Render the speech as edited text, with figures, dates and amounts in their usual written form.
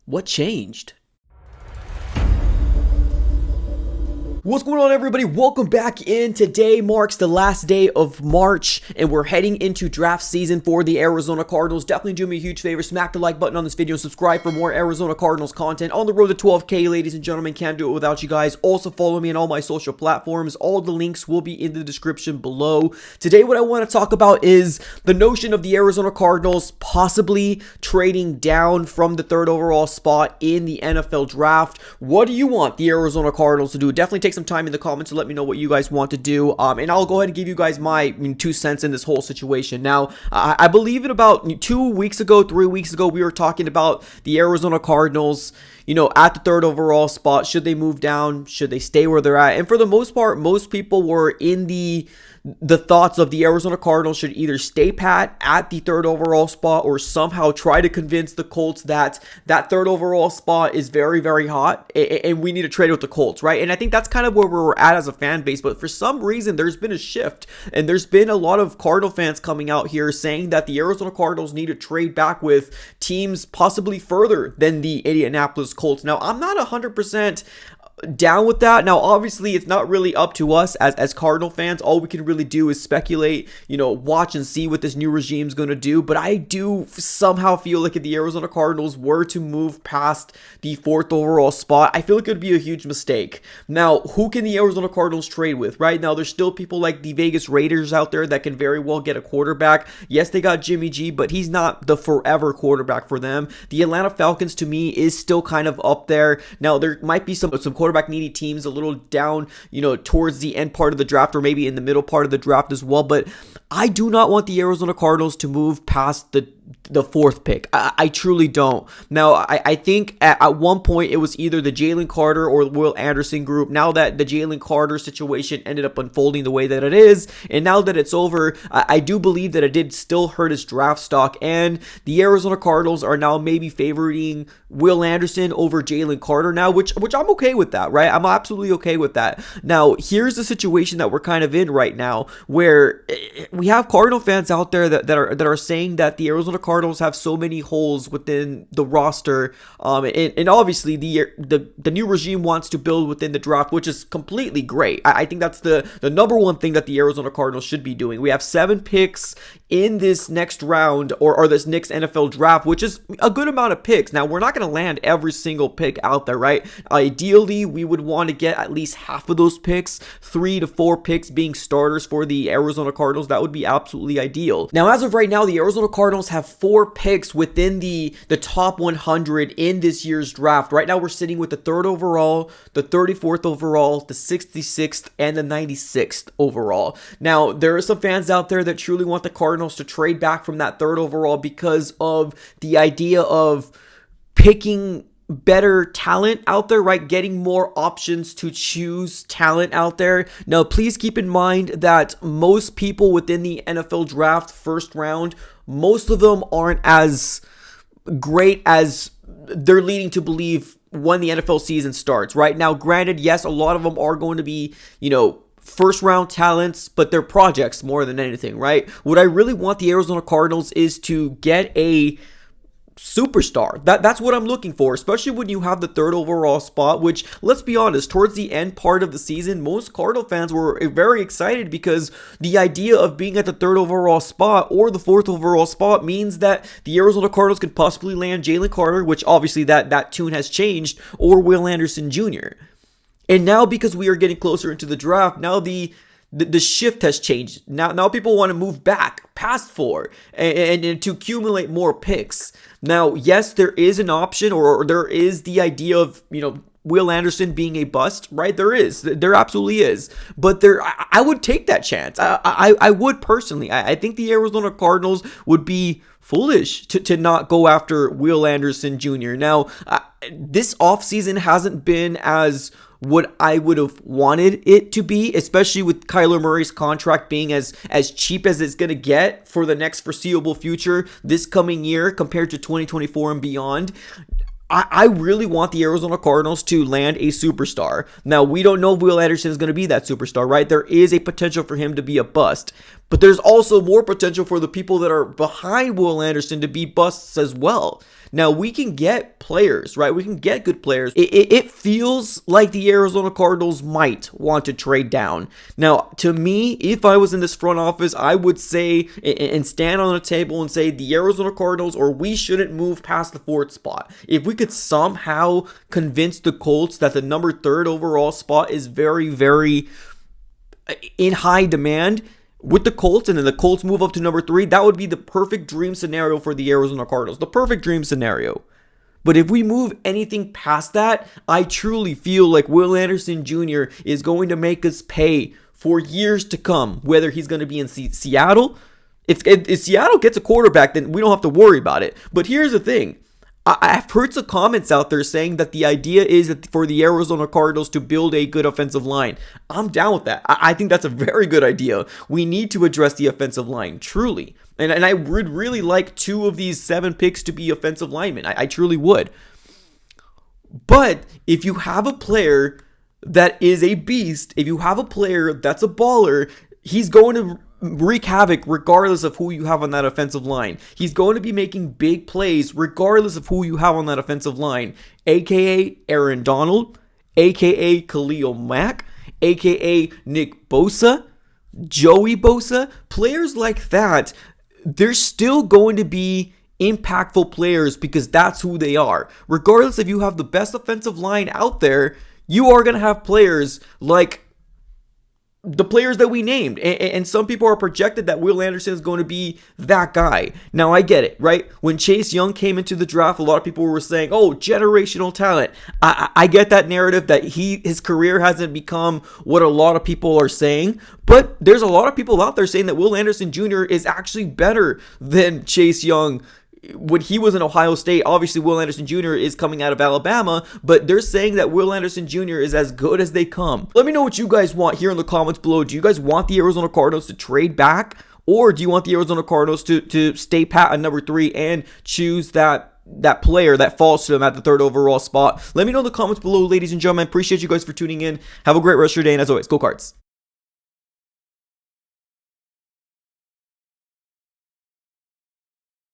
What changed? What's going on, everybody? Welcome back in. Today marks the last day of March, and we're heading into draft season for the Arizona Cardinals. Definitely do me a huge favor. Smack the like button on this video and subscribe for more Arizona Cardinals content. On the road to 12K, ladies and gentlemen. Can't do it without you guys. Also, follow me on all my social platforms. All the links will be in the description below. Today, what I want to talk about is the notion of the Arizona Cardinals possibly trading down from the 3rd overall spot in the NFL draft. What do you want the Arizona Cardinals to do? Definitely take some time in the comments to let me know what you guys want to do, and I'll go ahead and give you guys my 2 cents in this whole situation. Now, I believe it about 2 weeks ago, 3 weeks ago, we were talking about the Arizona Cardinals, at the 3rd overall spot. Should they move down? Should they stay where they're at? And for the most part, most people were in the thoughts of the Arizona Cardinals should either stay pat at the 3rd overall spot or somehow try to convince the Colts that that 3rd overall spot is very, very hot and we need to trade with the Colts, right? And I think that's kind of where we're at as a fan base. But for some reason, there's been a shift, and there's been a lot of Cardinal fans coming out here saying that the Arizona Cardinals need to trade back with teams possibly further than the Indianapolis Colts. Now, I'm not 100% down with that. Now, obviously, it's not really up to us as Cardinal fans. All we can really do is speculate, watch and see what this new regime is going to do. But I do somehow feel like if the Arizona Cardinals were to move past the 4th overall spot, I feel like it would be a huge mistake. Now, who can the Arizona Cardinals trade with? Right now, there's still people like the Vegas Raiders out there that can very well get a quarterback. Yes, they got Jimmy G, but he's not the forever quarterback for them. The Atlanta Falcons, to me, is still kind of up there. Now, there might be some quarterback needy teams a little down, towards the end part of the draft, or maybe in the middle part of the draft as well. But I do not want the Arizona Cardinals to move past the 4th pick. I truly don't. Now, I think at one point it was either the Jalen Carter or Will Anderson group. Now that the Jalen Carter situation ended up unfolding the way that it is, and now that it's over, I do believe that it did still hurt his draft stock, and the Arizona Cardinals are now maybe favoring Will Anderson over Jalen Carter now, which I'm okay with that, right? I'm absolutely okay with that. Now, here's the situation that we're kind of in right now, where we have Cardinal fans out there that are saying that the Arizona Cardinals have so many holes within the roster, and obviously the new regime wants to build within the draft, which is completely great. I think that's the number one thing that the Arizona Cardinals should be doing. We have 7 picks in this next round, or this next NFL draft, which is a good amount of picks. Now, we're not going to land every single pick out there, right? Ideally, we would want to get at least half of those picks, 3 to 4 picks being starters for the Arizona Cardinals. That would be absolutely ideal. Now, as of right now, the Arizona Cardinals have 4 picks within the top 100 in this year's draft. Right now, we're sitting with the 3rd overall, the 34th overall, the 66th, and the 96th overall. Now, there are some fans out there that truly want the Cardinals to trade back from that 3rd overall because of the idea of picking better talent out there, right? Getting more options to choose talent out there. Now, please keep in mind that most people within the NFL draft 1st round, most of them aren't as great as they're leading to believe when the NFL season starts. Right now, granted, yes, a lot of them are going to be, 1st round talents, but they're projects more than anything, right? What I really want the Arizona Cardinals is to get a superstar. That's what I'm looking for, especially when you have the 3rd overall spot, which, let's be honest, towards the end part of the season, most Cardinal fans were very excited because the idea of being at the 3rd overall spot or the 4th overall spot means that the Arizona Cardinals could possibly land Jalen Carter, which obviously that tune has changed, or Will Anderson Jr. And now, because we are getting closer into the draft, now the shift has changed. Now people want to move back past 4 and to accumulate more picks. Now, yes, there is an option, or there is the idea of, Will Anderson being a bust, right? There absolutely is. But I would take that chance. I would personally. I think the Arizona Cardinals would be foolish to not go after Will Anderson Jr. Now, this offseason hasn't been as what I would have wanted it to be, especially with Kyler Murray's contract being as cheap as it's going to get for the next foreseeable future this coming year compared to 2024 and beyond. I really want the Arizona Cardinals to land a superstar. Now, we don't know if Will Anderson is going to be that superstar, right? There is a potential for him to be a bust. But there's also more potential for the people that are behind Will Anderson to be busts as well. Now, we can get players, right? We can get good players. It feels like the Arizona Cardinals might want to trade down. Now, to me, if I was in this front office, I would say and stand on the table and say the Arizona Cardinals, or we shouldn't move past the 4th spot. If we could somehow convince the Colts that the number 3rd overall spot is very, very in high demand with the Colts, and then the Colts move up to number 3, that would be the perfect dream scenario for the Arizona Cardinals. The perfect dream scenario. But if we move anything past that, I truly feel like Will Anderson Jr. is going to make us pay for years to come, whether he's going to be in Seattle. If Seattle gets a quarterback, then we don't have to worry about it. But here's the thing. I've heard some comments out there saying that the idea is that for the Arizona Cardinals to build a good offensive line. I'm down with that. I think that's a very good idea. We need to address the offensive line, truly. And I would really like 2 of these 7 picks to be offensive linemen. I truly would. But if you have a player that is a beast, if you have a player that's a baller, he's going to wreak havoc regardless of who you have on that offensive line. He's going to be making big plays regardless of who you have on that offensive line, aka Aaron Donald, aka Khalil Mack, aka Nick Bosa, Joey Bosa. Players like that, they're still going to be impactful players because that's who they are. Regardless if you have the best offensive line out there, you are going to have players like the players that we named, and some people are projected that Will Anderson is going to be that guy. Now, I get it, right? When Chase Young came into the draft, a lot of people were saying, oh, generational talent. I get that narrative that his career hasn't become what a lot of people are saying, but there's a lot of people out there saying that Will Anderson Jr. is actually better than Chase Young when he was in Ohio State. Obviously, Will Anderson Jr. is coming out of Alabama, but they're saying that Will Anderson Jr. is as good as they come. Let me know what you guys want here in the comments below. Do you guys want the Arizona Cardinals to trade back, or do you want the Arizona Cardinals to stay pat at number 3 and choose that player that falls to them at the 3rd overall spot? Let me know in the comments below, ladies and gentlemen. Appreciate you guys for tuning in. Have a great rest of your day, and as always, go Cards.